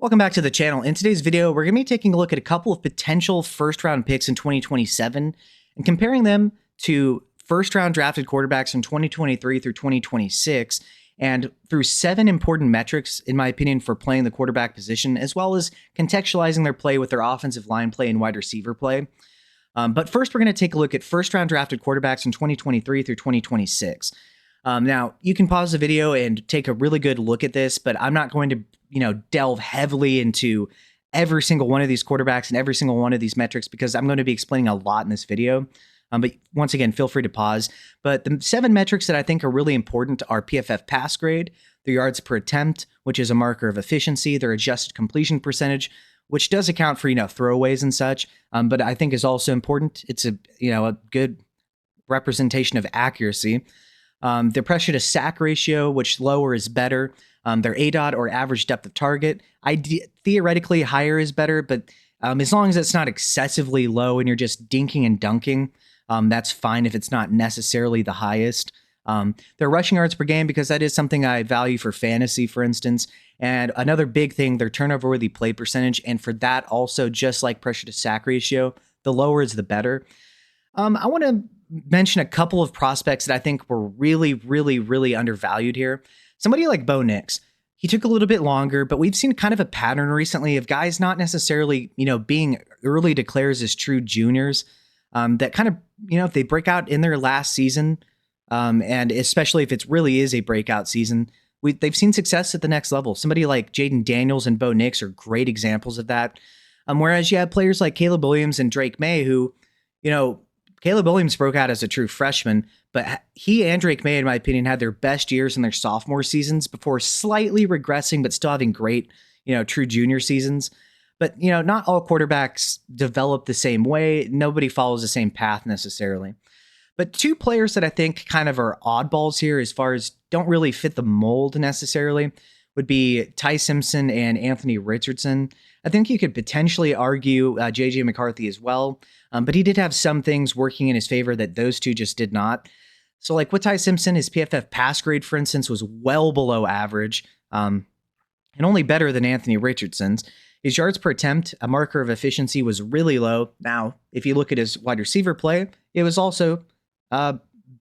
Welcome back to the channel. In today's video, we're going to be taking a look at a couple of potential first-round picks in 2027 and comparing them to first-round drafted quarterbacks in 2023 through 2026 and through 7 important metrics, in my opinion, for playing the quarterback position, as well as contextualizing their play with their offensive line play and wide receiver play. But first, we're going to take a look at first-round drafted quarterbacks in 2023 through 2026. Now, you can pause the video and take a really good look at this, but I'm not going to delve heavily into every single one of these quarterbacks and every single one of these metrics because I'm going to be explaining a lot in this video. But once again, feel free to pause. But the 7 metrics that I think are really important are PFF pass grade, their yards per attempt, which is a marker of efficiency, their adjusted completion percentage, which does account for, throwaways and such, but I think is also important. It's a good representation of accuracy. Their pressure to sack ratio, which lower is better. Their ADOT or average depth of target. Theoretically, higher is better, but as long as it's not excessively low and you're just dinking and dunking, that's fine if it's not necessarily the highest. Their rushing yards per game, because that is something I value for fantasy, for instance. And another big thing, their turnover-worthy play percentage. And for that also, just like pressure to sack ratio, the lower is the better. I want to mention a couple of prospects that I think were really, really, really undervalued here. Somebody like Bo Nix, he took a little bit longer, but we've seen kind of a pattern recently of guys not necessarily, being early declares as true juniors. That kind of, if they break out in their last season, and especially if it really is a breakout season, they've seen success at the next level. Somebody like Jayden Daniels and Bo Nix are great examples of that. Whereas you have players like Caleb Williams and Drake May who, Caleb Williams broke out as a true freshman, but he and Drake May, in my opinion, had their best years in their sophomore seasons before slightly regressing, but still having great, true junior seasons. But, not all quarterbacks develop the same way. Nobody follows the same path necessarily. But 2 players that I think kind of are oddballs here as far as don't really fit the mold necessarily would be Ty Simpson and Anthony Richardson. I think you could potentially argue J.J. McCarthy as well, but he did have some things working in his favor that those 2 just did not. So like with Ty Simpson, his PFF pass grade, for instance, was well below average and only better than Anthony Richardson's. His yards per attempt, a marker of efficiency, was really low. Now, if you look at his wide receiver play, it was also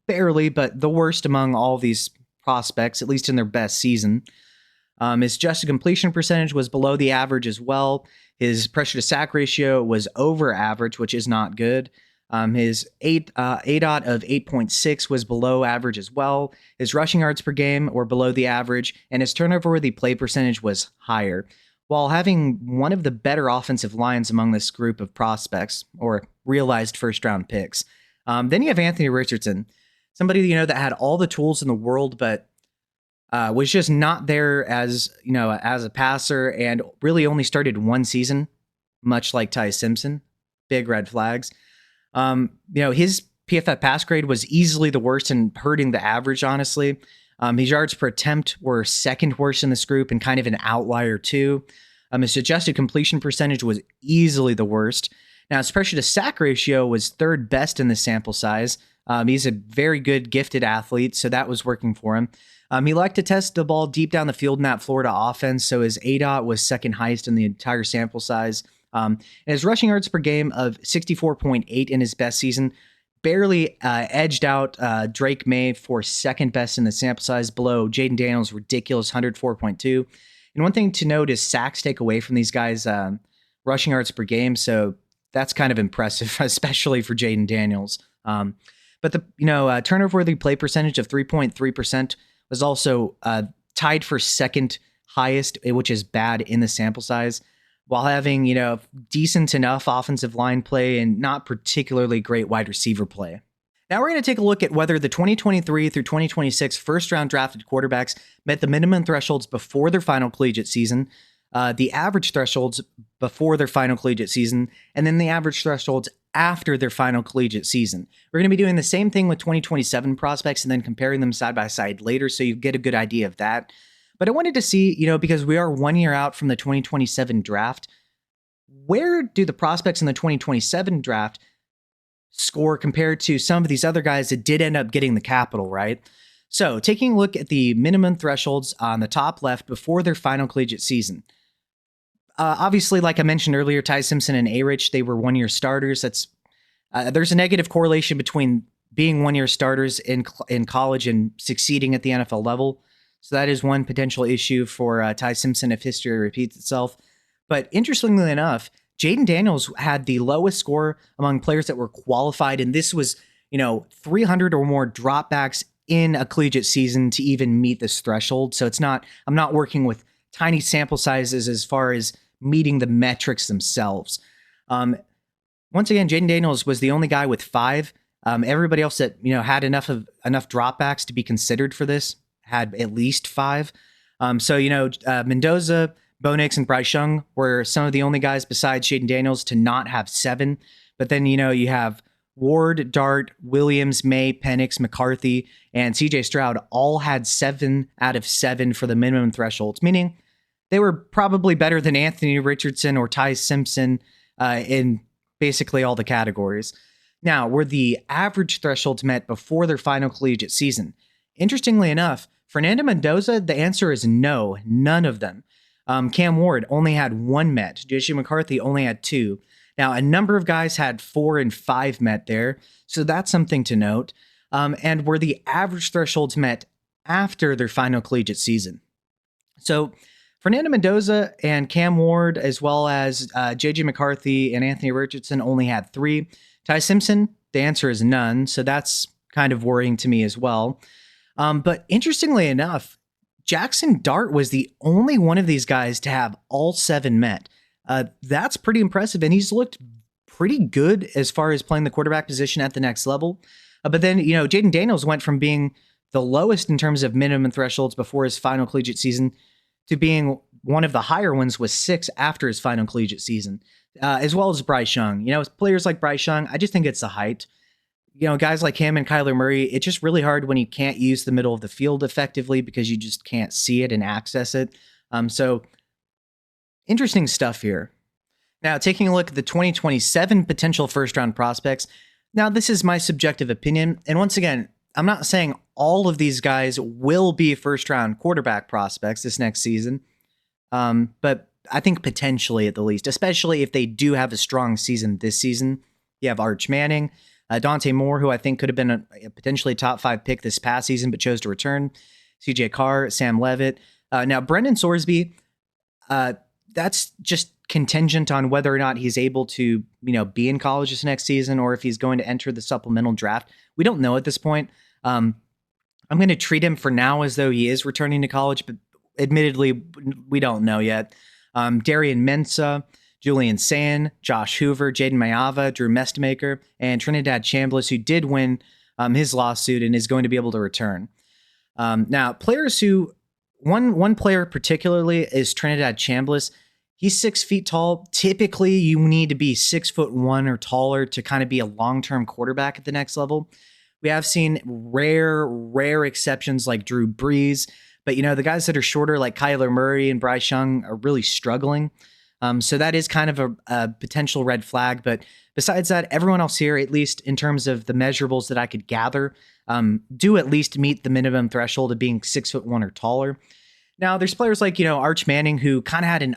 barely, but the worst among all these prospects, at least in their best season. His adjusted completion percentage was below the average as well. His pressure to sack ratio was over average, which is not good. His ADOT of 8.6 was below average as well. His rushing yards per game were below the average, and his turnover-worthy play percentage was higher, while having one of the better offensive lines among this group of prospects, or realized first-round picks. Then you have Anthony Richardson, somebody that had all the tools in the world, but was just not there as a passer, and really only started 1 season, much like Ty Simpson. Big red flags. His PFF pass grade was easily the worst and hurting the average, honestly. His yards per attempt were second worst in this group and kind of an outlier too. His adjusted completion percentage was easily the worst. Now, his pressure to sack ratio was 3rd best in the sample size. He's a very good, gifted athlete, so that was working for him. He liked to test the ball deep down the field in that Florida offense, so his ADOT was 2nd highest in the entire sample size. And his rushing yards per game of 64.8 in his best season barely edged out Drake May for 2nd best in the sample size, below Jayden Daniels' ridiculous 104.2. And one thing to note is sacks take away from these guys' rushing yards per game, so that's kind of impressive, especially for Jayden Daniels. But the turnover-worthy play percentage of 3.3% was also tied for 2nd highest, which is bad in the sample size, while having, decent enough offensive line play and not particularly great wide receiver play. Now we're going to take a look at whether the 2023 through 2026 first-round drafted quarterbacks met the minimum thresholds before their final collegiate season, the average thresholds before their final collegiate season, and then the average thresholds after their final collegiate season. We're going to be doing the same thing with 2027 prospects and then comparing them side by side later so you get a good idea of that. But I wanted to see, because we are 1 year out from the 2027 draft, where do the prospects in the 2027 draft score compared to some of these other guys that did end up getting the capital, right? So taking a look at the minimum thresholds on the top left before their final collegiate season. Obviously, like I mentioned earlier, Ty Simpson and A-Rich, they were one-year starters. There's a negative correlation between being one-year starters in college and succeeding at the NFL level. So that is one potential issue for Ty Simpson if history repeats itself. But interestingly enough, Jaden Daniels had the lowest score among players that were qualified, and this was, 300 or more dropbacks in a collegiate season to even meet this threshold. So I'm not working with tiny sample sizes as far as meeting the metrics themselves. Once again, Jaden Daniels was the only guy with 5. Everybody else that had enough dropbacks to be considered for this had at least 5. Mendoza, Bo Nix, and Bryce Young were some of the only guys besides Jaden Daniels to not have 7. But then you have Ward, Dart, Williams, May, Penix, McCarthy, and CJ Stroud all had 7 out of 7 for the minimum thresholds, meaning they were probably better than Anthony Richardson or Ty Simpson in basically all the categories. Now, were the average thresholds met before their final collegiate season? Interestingly enough, Fernando Mendoza, the answer is no, none of them. Cam Ward only had 1 met. JJ McCarthy only had 2. Now, a number of guys had 4 and 5 met there, so that's something to note. And were the average thresholds met after their final collegiate season? So Fernando Mendoza and Cam Ward, as well as JJ McCarthy and Anthony Richardson, only had 3. Ty Simpson, the answer is none, so that's kind of worrying to me as well. But interestingly enough, Jackson Dart was the only one of these guys to have all 7 met. That's pretty impressive, and he's looked pretty good as far as playing the quarterback position at the next level. But then, Jaden Daniels went from being the lowest in terms of minimum thresholds before his final collegiate season to being one of the higher ones with 6 after his final collegiate season, as well as Bryce Young. Players like Bryce Young, I just think it's the height. Guys like him and Kyler Murray, it's just really hard when you can't use the middle of the field effectively because you just can't see it and access it. So interesting stuff here. Now, taking a look at the 2027 potential first-round prospects. Now, this is my subjective opinion. And once again, I'm not saying all of these guys will be first-round quarterback prospects this next season. But I think potentially at the least, especially if they do have a strong season this season. You have Arch Manning, Dante Moore, who I think could have been a potentially top 5 pick this past season, but chose to return. CJ Carr, Sam Levitt. Now, Brendan Sorsby, that's just contingent on whether or not he's able to, be in college this next season or if he's going to enter the supplemental draft. We don't know at this point. I'm going to treat him for now as though he is returning to college, but admittedly, we don't know yet. Darian Mensah, Julian Sand, Josh Hoover, Jaden Mayava, Drew Mestmaker, and Trinidad Chambliss, who did win his lawsuit and is going to be able to return. Now, players who, one player particularly is Trinidad Chambliss. He's 6 feet tall. Typically, you need to be 6'1" or taller to kind of be a long-term quarterback at the next level. We have seen rare exceptions like Drew Brees, but the guys that are shorter like Kyler Murray and Bryce Young are really struggling. So that is kind of a potential red flag. But besides that, everyone else here, at least in terms of the measurables that I could gather, do at least meet the minimum threshold of being 6'1" or taller. Now, there's players like, Arch Manning, who kind of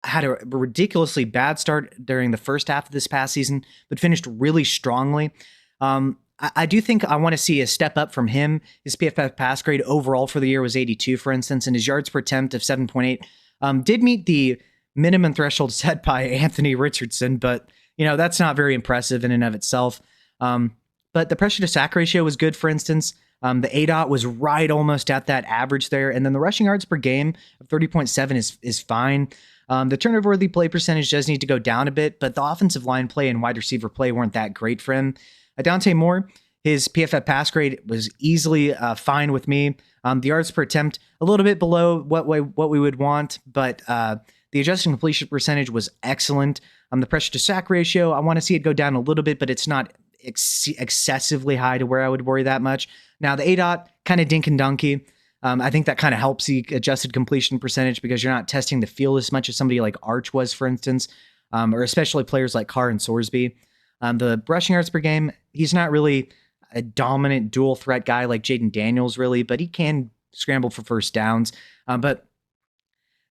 had a ridiculously bad start during the first half of this past season, but finished really strongly. I do think I want to see a step up from him. His PFF pass grade overall for the year was 82, for instance, and his yards per attempt of 7.8 did meet the minimum threshold set by Anthony Richardson, but that's not very impressive in and of itself. But the pressure to sack ratio was good, for instance. The ADOT was right almost at that average there, and then the rushing yards per game of 30.7 is fine. The turnover-worthy play percentage does need to go down a bit, but the offensive line play and wide receiver play weren't that great for him. Dante Moore, his PFF pass grade was easily fine with me. The yards per attempt, a little bit below what we would want, but the adjusted completion percentage was excellent. The pressure to sack ratio, I want to see it go down a little bit, but it's not excessively high to where I would worry that much. Now, the ADOT, kind of dink and donkey. I think that kind of helps the adjusted completion percentage because you're not testing the field as much as somebody like Arch was, for instance, or especially players like Carr and Sorsby. The rushing yards per game, he's not really a dominant dual threat guy like Jaden Daniels, really, but he can scramble for first downs. But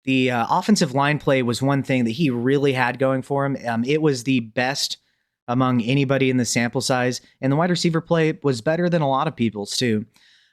The offensive line play was one thing that he really had going for him. It was the best among anybody in the sample size, and the wide receiver play was better than a lot of people's too.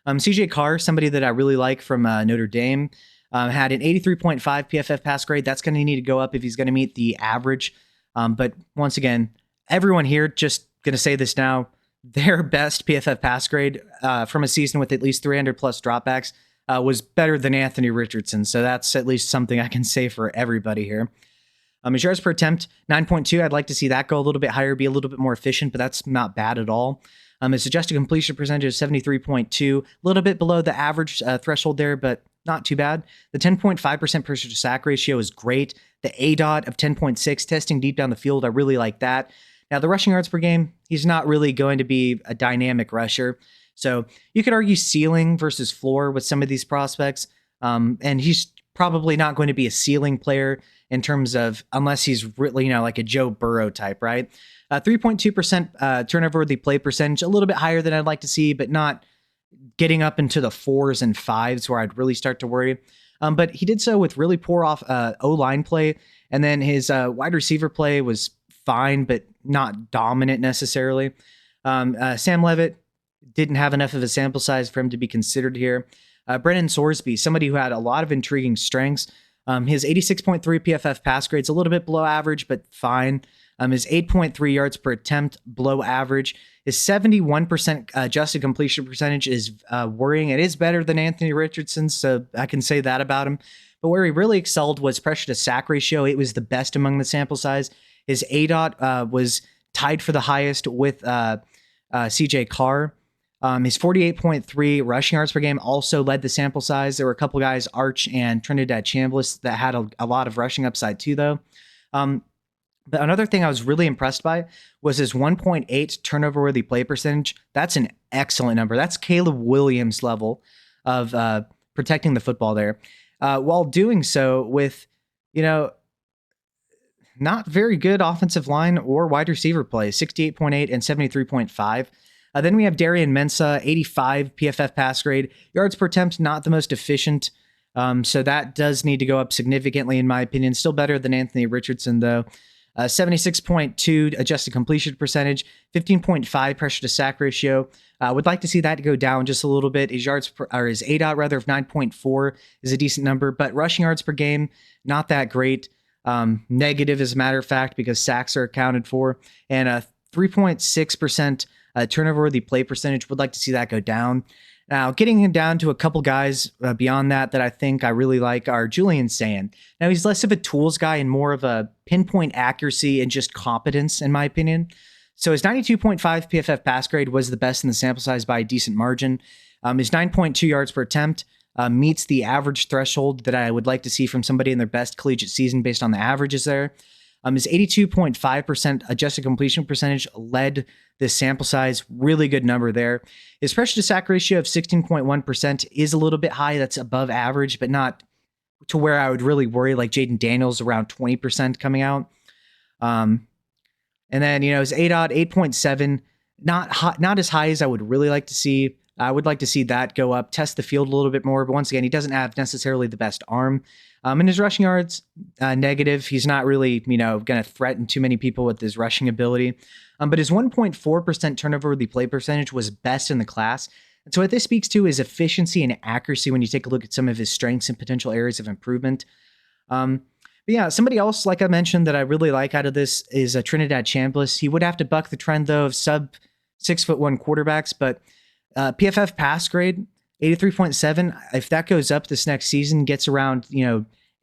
CJ Carr, somebody that I really like from Notre Dame, had an 83.5 PFF pass grade. That's going to need to go up if he's going to meet the average. But once again, everyone here, just going to say this now, their best PFF pass grade from a season with at least 300 plus dropbacks was better than Anthony Richardson. So that's at least something I can say for everybody here. His yards per attempt, 9.2. I'd like to see that go a little bit higher, be a little bit more efficient, but that's not bad at all. His adjusted completion percentage is 73.2, a little bit below the average threshold there, but not too bad. The 10.5% pressure to sack ratio is great. The ADOT of 10.6, testing deep down the field, I really like that. Now, the rushing yards per game, he's not really going to be a dynamic rusher. So you could argue ceiling versus floor with some of these prospects. And he's probably not going to be a ceiling player in terms of, unless he's really, like a Joe Burrow type, right? 3.2% turnover worthy play percentage, a little bit higher than I'd like to see, but not getting up into the 4s and 5s where I'd really start to worry. But he did so with really poor O-line play. And then his wide receiver play was fine, but not dominant necessarily. Sam Levitt didn't have enough of a sample size for him to be considered here. Brennan Sorsby, somebody who had a lot of intriguing strengths. His 86.3 PFF pass grade's a little bit below average, but fine. His 8.3 yards per attempt, below average. His 71% adjusted completion percentage is worrying. It is better than Anthony Richardson, so I can say that about him. But where he really excelled was pressure to sack ratio. It was the best among the sample size. His ADOT was tied for the highest with CJ Carr. His 48.3 rushing yards per game also led the sample size. There were a couple guys, Arch and Trinidad Chambliss, that had a lot of rushing upside too, though. But another thing I was really impressed by was his 1.8 turnover-worthy play percentage. That's an excellent number. That's Caleb Williams level of protecting the football there. While doing so with, not very good offensive line or wide receiver play, 68.8 and 73.5. Then we have Darian Mensah, 85 PFF pass grade. Yards per attempt, not the most efficient. So that does need to go up significantly, in my opinion. Still better than Anthony Richardson, though. 76.2 adjusted completion percentage, 15.5 pressure to sack ratio. Would like to see that go down just a little bit. His his ADOT rather of 9.4 is a decent number, but rushing yards per game, not that great. Negative as a matter of fact, because sacks are accounted for, and a 3.6% turnover-worthy play percentage. Would like to see that go down. Now, getting him down to a couple guys beyond that I think I really like are Julian Sayin. Now, he's less of a tools guy and more of a pinpoint accuracy and just competence, in my opinion. So his 92.5 PFF pass grade was the best in the sample size by a decent margin. His 9.2 yards per attempt meets the average threshold that I would like to see from somebody in their best collegiate season based on the averages there. His 82.5% adjusted completion percentage led this sample size. Really good number there. His pressure to sack ratio of 16.1% is a little bit high. That's above average, but not to where I would really worry, like Jaden Daniels around 20% coming out. And then, his ADOT 8.7, not as high as I would really like to see. I would like to see that go up, test the field a little bit more. But once again, he doesn't have necessarily the best arm. And his rushing yards, negative. He's not really, going to threaten too many people with his rushing ability. But his 1.4% turnover-worthy play percentage was best in the class. And so what this speaks to is efficiency and accuracy when you take a look at some of his strengths and potential areas of improvement. But yeah, somebody else, like I mentioned, that I really like out of this is Trinidad Chambliss. He would have to buck the trend, though, of sub 6'1" quarterbacks, but PFF pass grade, 83.7. If that goes up this next season, gets around,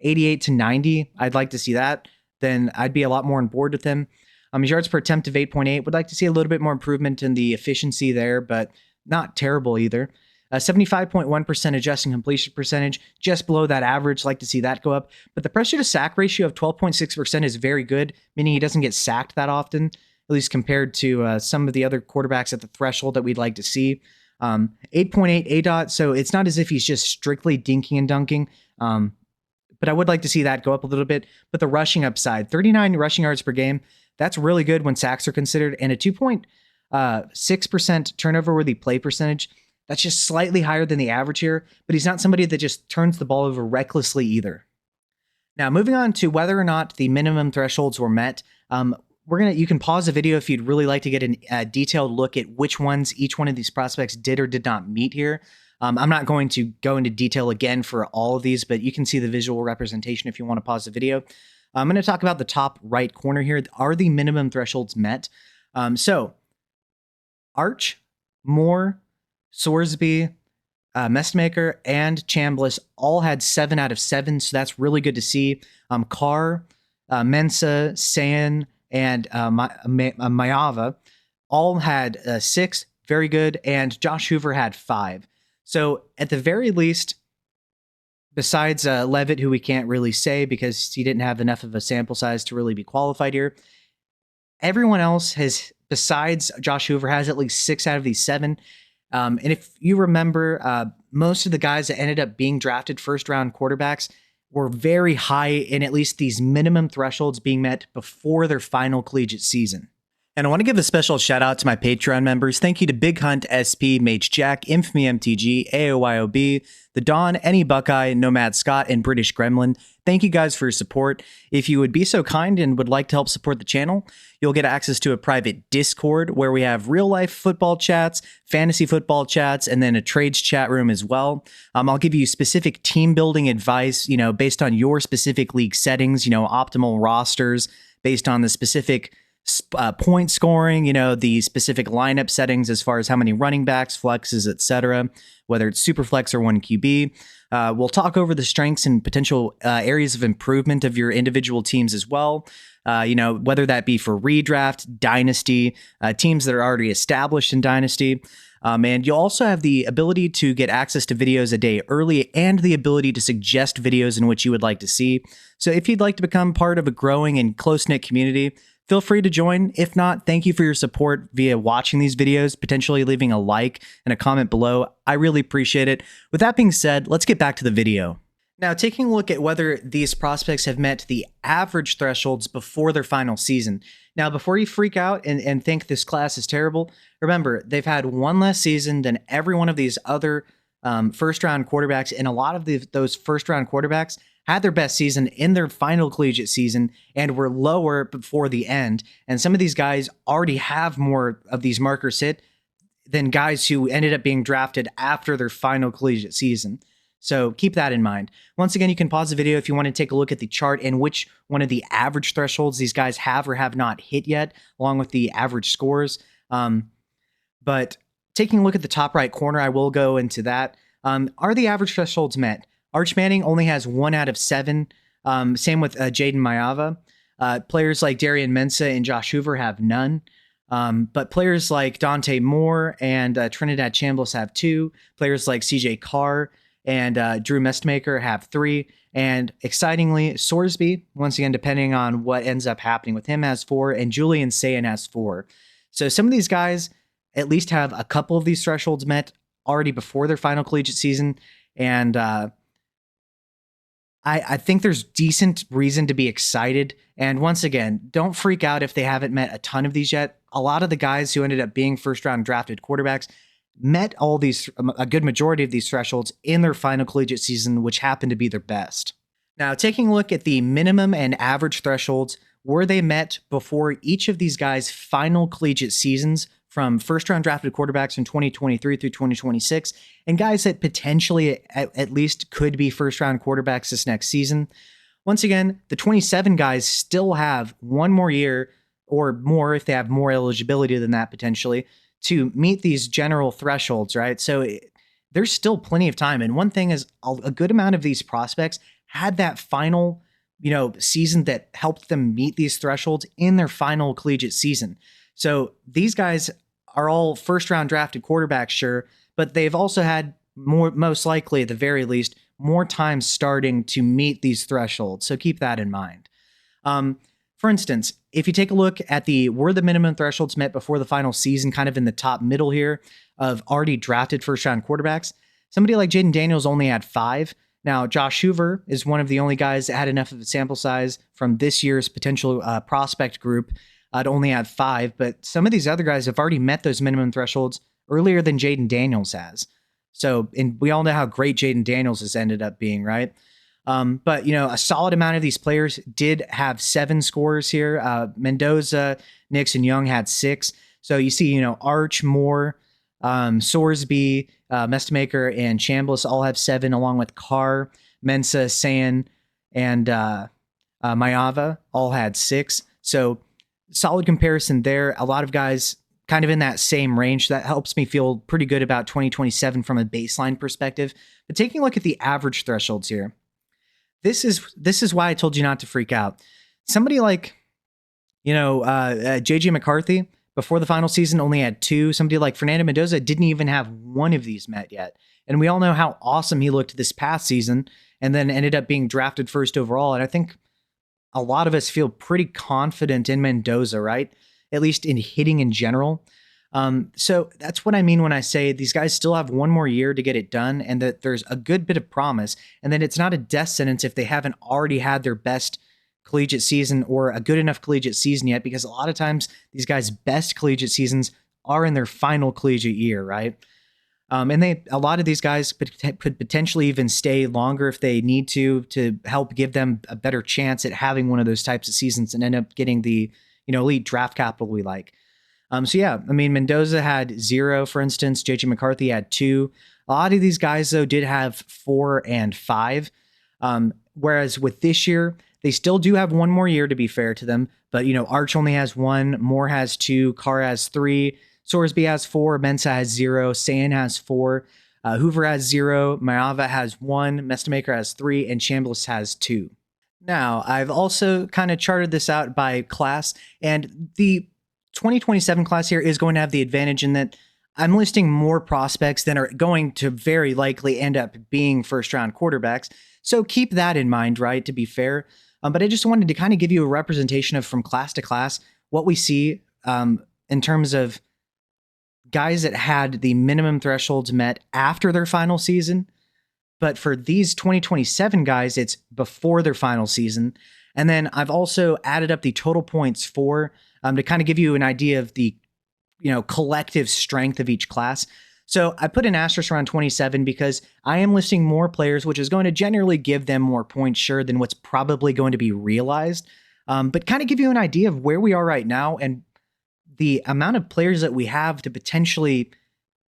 88 to 90, I'd like to see that. Then I'd be a lot more on board with him. His yards per attempt of 8.8. Would like to see a little bit more improvement in the efficiency there, but not terrible either. 75.1% adjusting completion percentage, just below that average. Like to see that go up. But the pressure to sack ratio of 12.6% is very good, meaning he doesn't get sacked that often, at least compared to some of the other quarterbacks at the threshold that we'd like to see. 8.8 ADOT, so it's not as if he's just strictly dinking and dunking. But I would like to see that go up a little bit. But the rushing upside, 39 rushing yards per game, that's really good when sacks are considered. And a 2.6% turnover-worthy play percentage, that's just slightly higher than the average here. But he's not somebody that just turns the ball over recklessly either. Now, moving on to whether or not the minimum thresholds were met, you can pause the video if you'd really like to get a detailed look at which ones each one of these prospects did or did not meet here. I'm not going to go into detail again for all of these, but you can see the visual representation if you want to pause the video. I'm going to talk about the top right corner here. Are the minimum thresholds met? So Arch, Moore, Sorsby, Mestmaker, and Chambliss all had 7 out of 7, so that's really good to see. Carr, Mensah, San, and Mayava all had 6, very good, and Josh Hoover had 5. So at the very least, besides Levitt, who we can't really say because he didn't have enough of a sample size to really be qualified here, everyone else has, besides Josh Hoover, has at least 6 out of these 7. And if you remember, most of the guys that ended up being drafted first-round quarterbacks were very high in at least these minimum thresholds being met before their final collegiate season. And I want to give a special shout out to my Patreon members. Thank you to Big Hunt, SP, Mage Jack, Infamy MTG, AOYOB, The Dawn, Any Buckeye, Nomad Scott, and British Gremlin. Thank you guys for your support. If you would be so kind and would like to help support the channel, you'll get access to a private Discord where we have real life football chats, fantasy football chats, and then a trades chat room as well. I'll give you specific team building advice, based on your specific league settings, optimal rosters based on the specific point scoring, the specific lineup settings as far as how many running backs, flexes, etc., whether it's super flex or 1 QB. We'll talk over the strengths and potential areas of improvement of your individual teams as well. Whether that be for redraft, dynasty, teams that are already established in dynasty. And you'll also have the ability to get access to videos a day early and the ability to suggest videos in which you would like to see. So if you'd like to become part of a growing and close-knit community, feel free to join. If not, thank you for your support via watching these videos, potentially leaving a like and a comment below. I really appreciate it. With that being said, let's get back to the video. Now, taking a look at whether these prospects have met the average thresholds before their final season. Now, before you freak out and think this class is terrible, remember, they've had one less season than every one of these other first-round quarterbacks, and a lot of those first-round quarterbacks had their best season in their final collegiate season and were lower before the end. And some of these guys already have more of these markers hit than guys who ended up being drafted after their final collegiate season. So keep that in mind. Once again, you can pause the video if you want to take a look at the chart and which one of the average thresholds these guys have or have not hit yet, along with the average scores. But taking a look at the top right corner, I will go into that. Are the average thresholds met? Arch Manning only has 1 out of 7. Same with Jaden Mayava. Players like Darian Mensah and Josh Hoover have none. But players like Dante Moore and Trinidad Chambliss have 2. Players like CJ Carr and Drew Mestmaker have 3. And excitingly, Sorsby, once again, depending on what ends up happening with him, has 4. And Julian Sayin has 4. So some of these guys at least have a couple of these thresholds met already before their final collegiate season. And I think there's decent reason to be excited. And once again, don't freak out if they haven't met a ton of these yet. A lot of the guys who ended up being first-round drafted quarterbacks met a good majority of these thresholds in their final collegiate season, which happened to be their best. Now, taking a look at the minimum and average thresholds, were they met before each of these guys' final collegiate seasons from first-round drafted quarterbacks in 2023 through 2026, and guys that potentially at least could be first-round quarterbacks this next season? Once again, the 27 guys still have 1 more year or more, if they have more eligibility than that potentially, to meet these general thresholds, right? So there's still plenty of time. And one thing is, a good amount of these prospects had that final, season that helped them meet these thresholds in their final collegiate season. So these guys are all first-round drafted quarterbacks, sure, but they've also had most likely, at the very least, more time starting to meet these thresholds. So keep that in mind. For instance, if you take a look at were the minimum thresholds met before the final season, kind of in the top middle here of already drafted first-round quarterbacks, somebody like Jaden Daniels only had 5. Now, Josh Hoover is one of the only guys that had enough of a sample size from this year's potential prospect group to only have 5, but some of these other guys have already met those minimum thresholds earlier than Jaden Daniels has. So, and we all know how great Jaden Daniels has ended up being, right? But, a solid amount of these players did have 7 scores here. Mendoza, Nix, and Young had 6. So you see, Arch, Moore, Sorsby, Mestamaker, and Chambliss all have 7, along with Carr, Mensa, San, and Mayava all had 6. So solid comparison there. A lot of guys kind of in that same range. That helps me feel pretty good about 2027 from a baseline perspective. But taking a look at the average thresholds here, this is why I told you not to freak out. Somebody like, JJ McCarthy before the final season only had 2. Somebody like Fernando Mendoza didn't even have one of these met yet. And we all know how awesome he looked this past season and then ended up being drafted first overall. And I think a lot of us feel pretty confident in Mendoza, right? At least in hitting in general. So that's what I mean when I say these guys still have one more year to get it done and that there's a good bit of promise and that it's not a death sentence if they haven't already had their best collegiate season or a good enough collegiate season yet, because a lot of times these guys' best collegiate seasons are in their final collegiate year, right? And a lot of these guys could potentially even stay longer if they need to help give them a better chance at having one of those types of seasons and end up getting the, elite draft capital we like. So yeah, I mean, Mendoza had 0, for instance. JJ McCarthy had 2. A lot of these guys, though, did have 4 and 5. Whereas with this year, they still do have one more year, to be fair to them. But, Arch only has 1, Moore has 2, Carr has 3, Sorsby has 4, Mensa has 0, San has 4, Hoover has 0, Mayava has 1, Mestamaker has 3, and Chambliss has 2. Now, I've also kind of charted this out by class, and the 2027 class here is going to have the advantage in that I'm listing more prospects than are going to very likely end up being first-round quarterbacks. So keep that in mind, right, to be fair. But I just wanted to kind of give you a representation of from class to class what we see in terms of guys that had the minimum thresholds met after their final season. But for these 2027 guys, it's before their final season. And then I've also added up the total points for to kind of give you an idea of the collective strength of each class. So I put an asterisk around 27 because I am listing more players, which is going to generally give them more points, sure, than what's probably going to be realized. But kind of give you an idea of where we are right now and the amount of players that we have to potentially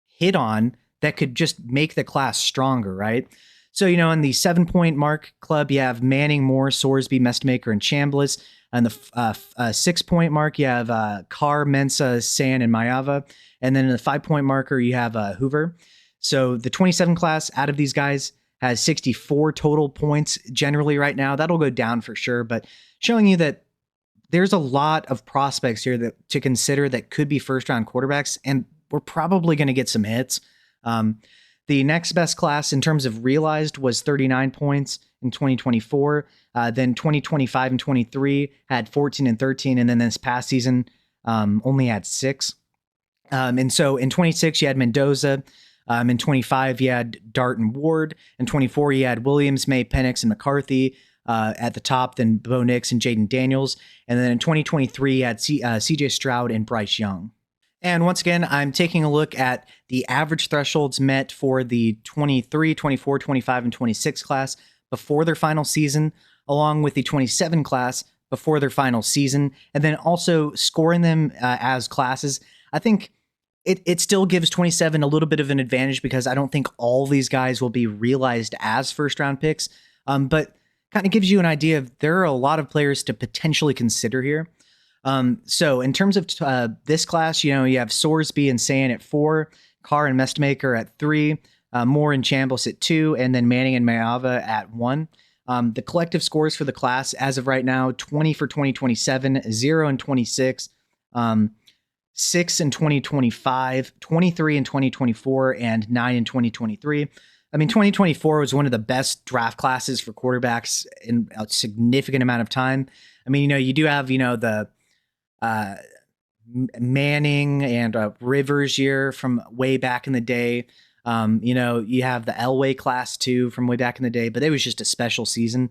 hit on that could just make the class stronger, right? So, in the 7-point mark club, you have Manning, Moore, Sorsby, Mestamaker, and Chambliss. And the 6-point mark, you have Carr, Mensa, San, and Mayava. And then in the 5-point marker, you have Hoover. So the 27 class out of these guys has 64 total points generally right now. That'll go down for sure, but showing you that there's a lot of prospects here to consider that could be first-round quarterbacks, and we're probably going to get some hits. The next best class in terms of realized was 39 points in 2024. Then 2025 and 23 had 14 and 13. And then this past season only had 6. And so in 26, you had Mendoza. In 25, you had Dart and Ward. In 24, you had Williams, May, Penix, and McCarthy at the top, then Bo Nix and Jaden Daniels. And then in 2023, you had CJ Stroud and Bryce Young. And once again, I'm taking a look at the average thresholds met for the 23, 24, 25, and 26 class before their final season, along with the 27 class before their final season, and then also scoring them as classes. I think it still gives 27 a little bit of an advantage because I don't think all these guys will be realized as first-round picks, but kind of gives you an idea of there are a lot of players to potentially consider here. So in terms of this class, you have Sorsby and San at 4, Carr and Mestamaker at 3, Moore and Chambliss at 2, and then Manning and Mayava at 1. The collective scores for the class as of right now, 20 for 2027, 0 in 26, 6 in 2025, 23 in 2024, and 9 in 2023. I mean, 2024 was one of the best draft classes for quarterbacks in a significant amount of time. I mean, you do have, the Manning and Rivers year from way back in the day. You have the Elway class too from way back in the day, but it was just a special season.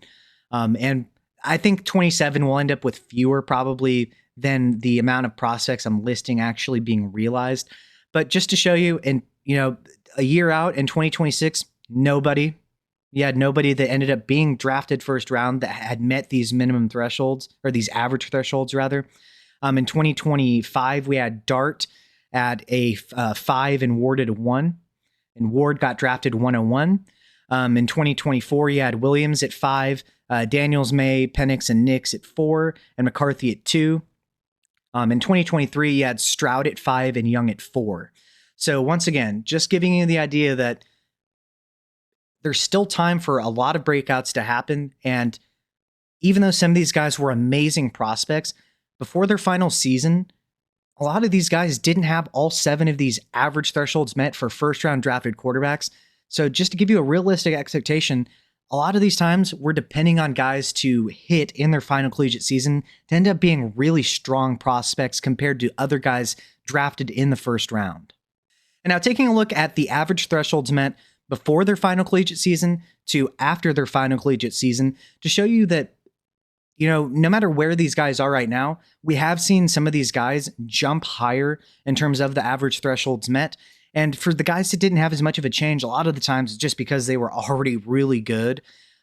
And I think 27 will end up with fewer probably than the amount of prospects I'm listing actually being realized. But just to show you, and a year out in 2026, nobody You had nobody that ended up being drafted first round that had met these minimum thresholds, or these average thresholds rather. In 2025, we had Dart at a 5 and Ward at a 1, and Ward got drafted 101. In 2024, you had Williams at 5, Daniels, May, Penix, and Nix at 4, and McCarthy at 2. In 2023, you had Stroud at 5 and Young at 4. So once again, just giving you the idea that there's still time for a lot of breakouts to happen. And even though some of these guys were amazing prospects, before their final season, a lot of these guys didn't have all 7 of these average thresholds met for first-round drafted quarterbacks. So just to give you a realistic expectation, a lot of these times we're depending on guys to hit in their final collegiate season to end up being really strong prospects compared to other guys drafted in the first round. And now taking a look at the average thresholds met before their final collegiate season to after their final collegiate season to show you that, no matter where these guys are right now, we have seen some of these guys jump higher in terms of the average thresholds met. And for the guys that didn't have as much of a change, a lot of the times just because they were already really good.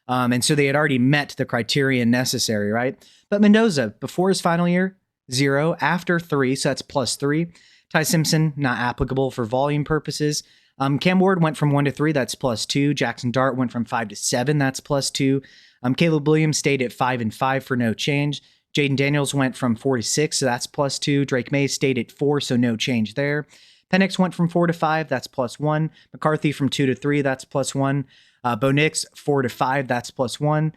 And so they had already met the criterion necessary, right? But Mendoza, before his final year, 0, after 3, so that's +3. Ty Simpson, not applicable for volume purposes. Cam Ward went from 1 to 3, that's +2. Jackson Dart went from 5 to 7, that's +2. Caleb Williams stayed at 5 and 5 for no change. Jaden Daniels went from 4 to 6, so that's +2. Drake May stayed at 4, so no change there. Penix went from 4 to 5, that's +1. McCarthy from 2 to 3, that's +1. Bo Nix, 4 to 5, that's +1.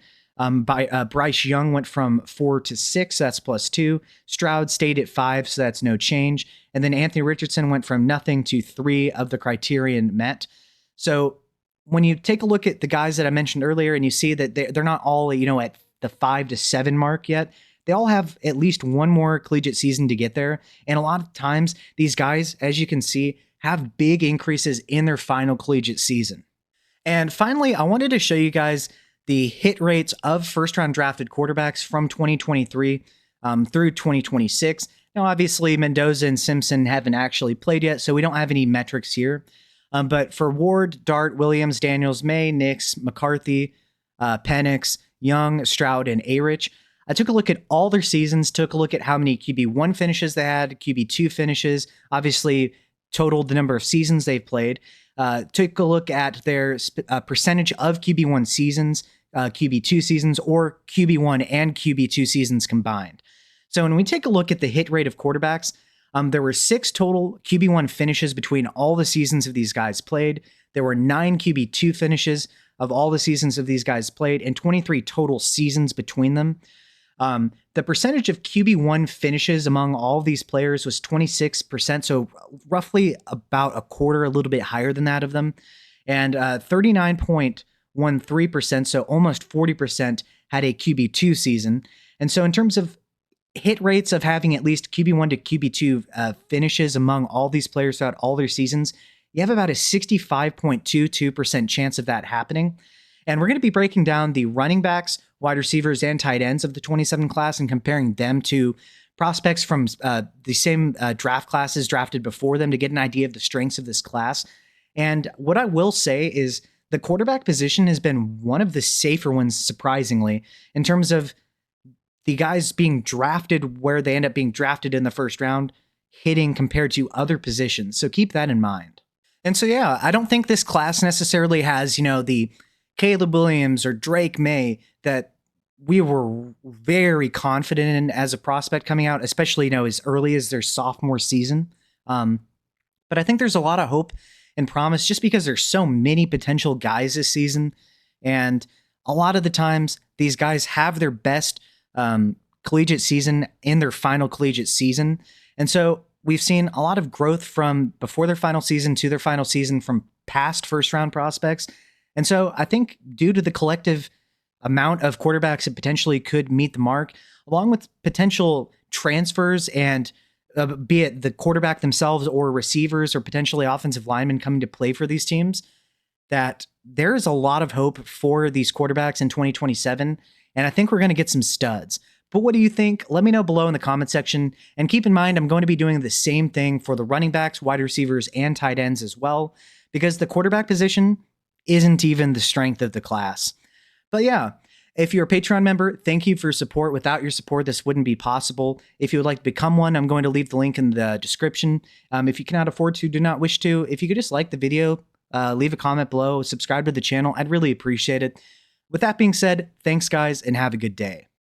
Bryce Young went from 4 to 6, that's +2. Stroud stayed at 5, so that's no change. And then Anthony Richardson went from nothing to 3 of the criterion met. So when you take a look at the guys that I mentioned earlier and you see that they're not all, at the 5 to 7 mark yet, they all have at least one more collegiate season to get there. And a lot of times these guys, as you can see, have big increases in their final collegiate season. And finally, I wanted to show you guys the hit rates of first-round drafted quarterbacks from 2023 through 2026. Now, obviously, Mendoza and Simpson haven't actually played yet, so we don't have any metrics here. But for Ward, Dart, Williams, Daniels, May, Nix, McCarthy, Penix, Young, Stroud, and A-Rich, I took a look at all their seasons, took a look at how many QB1 finishes they had, QB2 finishes, obviously totaled the number of seasons they've played. Took a look at their percentage of QB1 seasons, QB2 seasons, or QB1 and QB2 seasons combined. So when we take a look at the hit rate of quarterbacks, there were 6 total QB1 finishes between all the seasons of these guys played. There were 9 QB2 finishes of all the seasons of these guys played, and 23 total seasons between them. The percentage of QB1 finishes among all of these players was 26%, so roughly about a quarter, a little bit higher than that of them. And 39.13%, so almost 40%, had a QB2 season. And so in terms of hit rates of having at least QB1 to QB2 finishes among all these players throughout all their seasons, you have about a 65.22% chance of that happening. And we're going to be breaking down the running backs, wide receivers, and tight ends of the 27 class and comparing them to prospects from the same draft classes drafted before them to get an idea of the strengths of this class. And what I will say is the quarterback position has been one of the safer ones, surprisingly, in terms of the guys being drafted where they end up being drafted in the first round, hitting compared to other positions. So keep that in mind. And so, yeah, I don't think this class necessarily has, the Caleb Williams or Drake May that we were very confident in as a prospect coming out, especially, as early as their sophomore season. But I think there's a lot of hope and promise just because there's so many potential guys this season. And a lot of the times these guys have their best collegiate season in their final collegiate season. And so we've seen a lot of growth from before their final season to their final season from past first round prospects. And so I think due to the collective amount of quarterbacks that potentially could meet the mark, along with potential transfers and be it the quarterback themselves or receivers or potentially offensive linemen coming to play for these teams, that there is a lot of hope for these quarterbacks in 2027. And I think we're going to get some studs. But what do you think? Let me know below in the comment section. And keep in mind, I'm going to be doing the same thing for the running backs, wide receivers, and tight ends as well, because the quarterback position isn't even the strength of the class. But yeah, if you're a Patreon member, thank you for your support. Without your support, this wouldn't be possible. If you would like to become one, I'm going to leave the link in the description. If you cannot afford to, do not wish to, if you could just like the video, leave a comment below, subscribe to the channel, I'd really appreciate it. With that being said, thanks guys, and have a good day.